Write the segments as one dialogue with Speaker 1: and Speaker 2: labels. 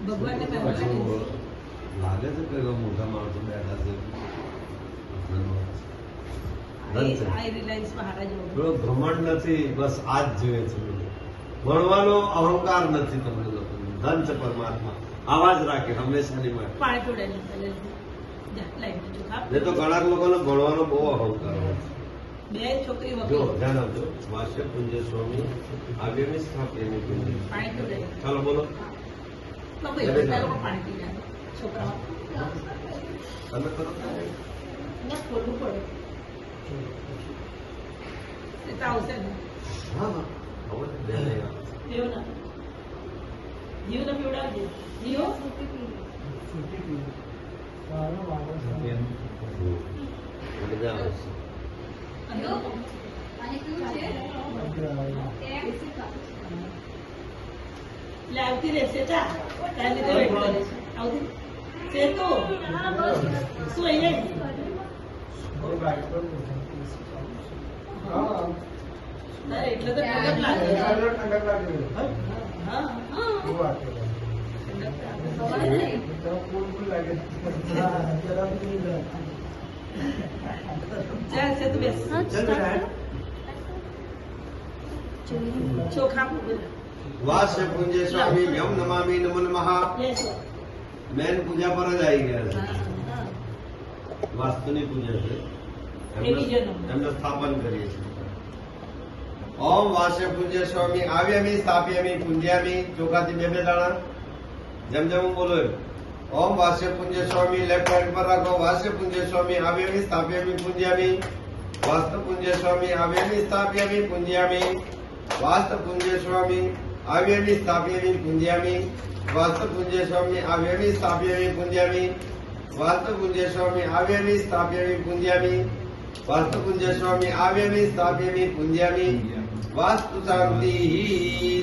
Speaker 1: ભગવાનને
Speaker 2: લાગે છે કે મોટા માણસો બેઠા છે થોડો ઘમંડ નથી, બસ આ જ જોઈએ છે. ભણવાનો અહંકાર નથી તમને લોકો, ધન છે પરમાત્મા. આવા જ રાખે હંમેશાની માટે. એ તો ઘણા લોકોને ભણવાનો બહુ અહંકાર હોય છે.
Speaker 1: બે છોકરી
Speaker 2: જો ધ્યાન આપજો. વાસ્ય પુંજ્ય સ્વામી આગેની સ્થાપ્યની પુંજ્ય. ચાલો બોલો. તમે કરો.
Speaker 1: ખોલવું પડે. આવશે ને?
Speaker 2: હા હવે બે નહીં આવે.
Speaker 1: જીવ ને પીવડાવજે. જીવો
Speaker 2: બધા આવે છે.
Speaker 1: એટલે આવતી રહેશે ચા તારી લીધે વેટ કરે છે. આવતી છે તો શું અહીંયા એટલે તો ઠંડક લાગે. હા ચાલશે તો બેસ. ચોખા
Speaker 2: વાસ્ય પુંજ્ય સ્વામી વ્યમ નમામી નમો નમઃ. મેન પૂજા પર જ આવી ગયા છે. વાસ્તુની પૂજા છે, એમને સ્થાપન કરીએ છીએ. ઓમ વાસ્ય પુંજ્ય સ્વામી આવ્યામી સ્થાપ્યામી પુંજ્યામી. ચોખાથી બે દાણા જેમ જેમ હું બોલો એમ. ઓમ વાસ્ય પુંજ્ય સ્વામી લેફ્ટ હેન્ડ પર રાખો. વાસ્ય પુંજ્ય સ્વામી આવ્યામી સ્થાપ્યામી પુંજ્યામી. વાસ્તુ પુંજ્ય સ્વામી આવ્યામી સ્થાપ્યામી પુંજ્યામી. વાસ્તુ પુંજ્ય સ્વામી આવ્યામી સ્થાપ્યામી પુંજ્યામી. વાસ્તુ પુંજ્ય સ્વામી આવ્યામી સ્થાપ્યામી પુંજ્યામી. વાસ્તુ પુંજ્ય સ્વામી આવ્યામી સ્થાપ્યામી પુંજ્યામી. વાસ્તુ પુંજ્ય સ્વામી આવ્યામી સ્થાપ્યામી પુંજ્યામી. વાસ્તુ શાંતિ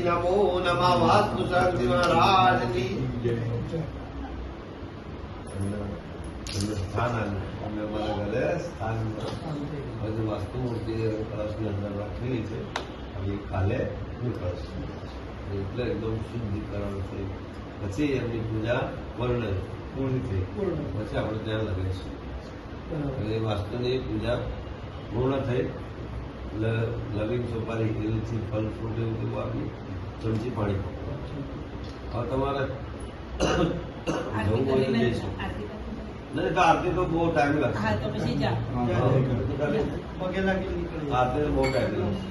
Speaker 2: નમો નમઃ. વાસ્તુ શાંતિ મહારાજની સ્થાન અમે અમારા ઘરે સ્થાન બધું વાસ્તુ મૂર્તિ કળશની અંદર રાખેલી છે. હવે કાલે નીકળશે એટલે એકદમ શુદ્ધિકરણ થઈ પછી એમની પૂજા પૂર્ણ થઈ પછી આપણે ત્યાં લગાવીશું. એ વાસ્તુની પૂજા પૂર્ણ થઈ. લવિંગ સોપારી એલચી ફલ ફ્રૂટ એવું બધું આપી ચમચી પાણી હવે તમારે જવું હોય તો જઈશું. નહીં તો આરતી તો બહુ ટાઈમ લાગશે. આરતી તો બહુ ટાઈમ લાગશે.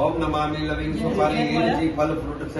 Speaker 2: ઓમ નમામિ લવિંગ સોપારી એલચી ફલ ફ્રૂટ સહિત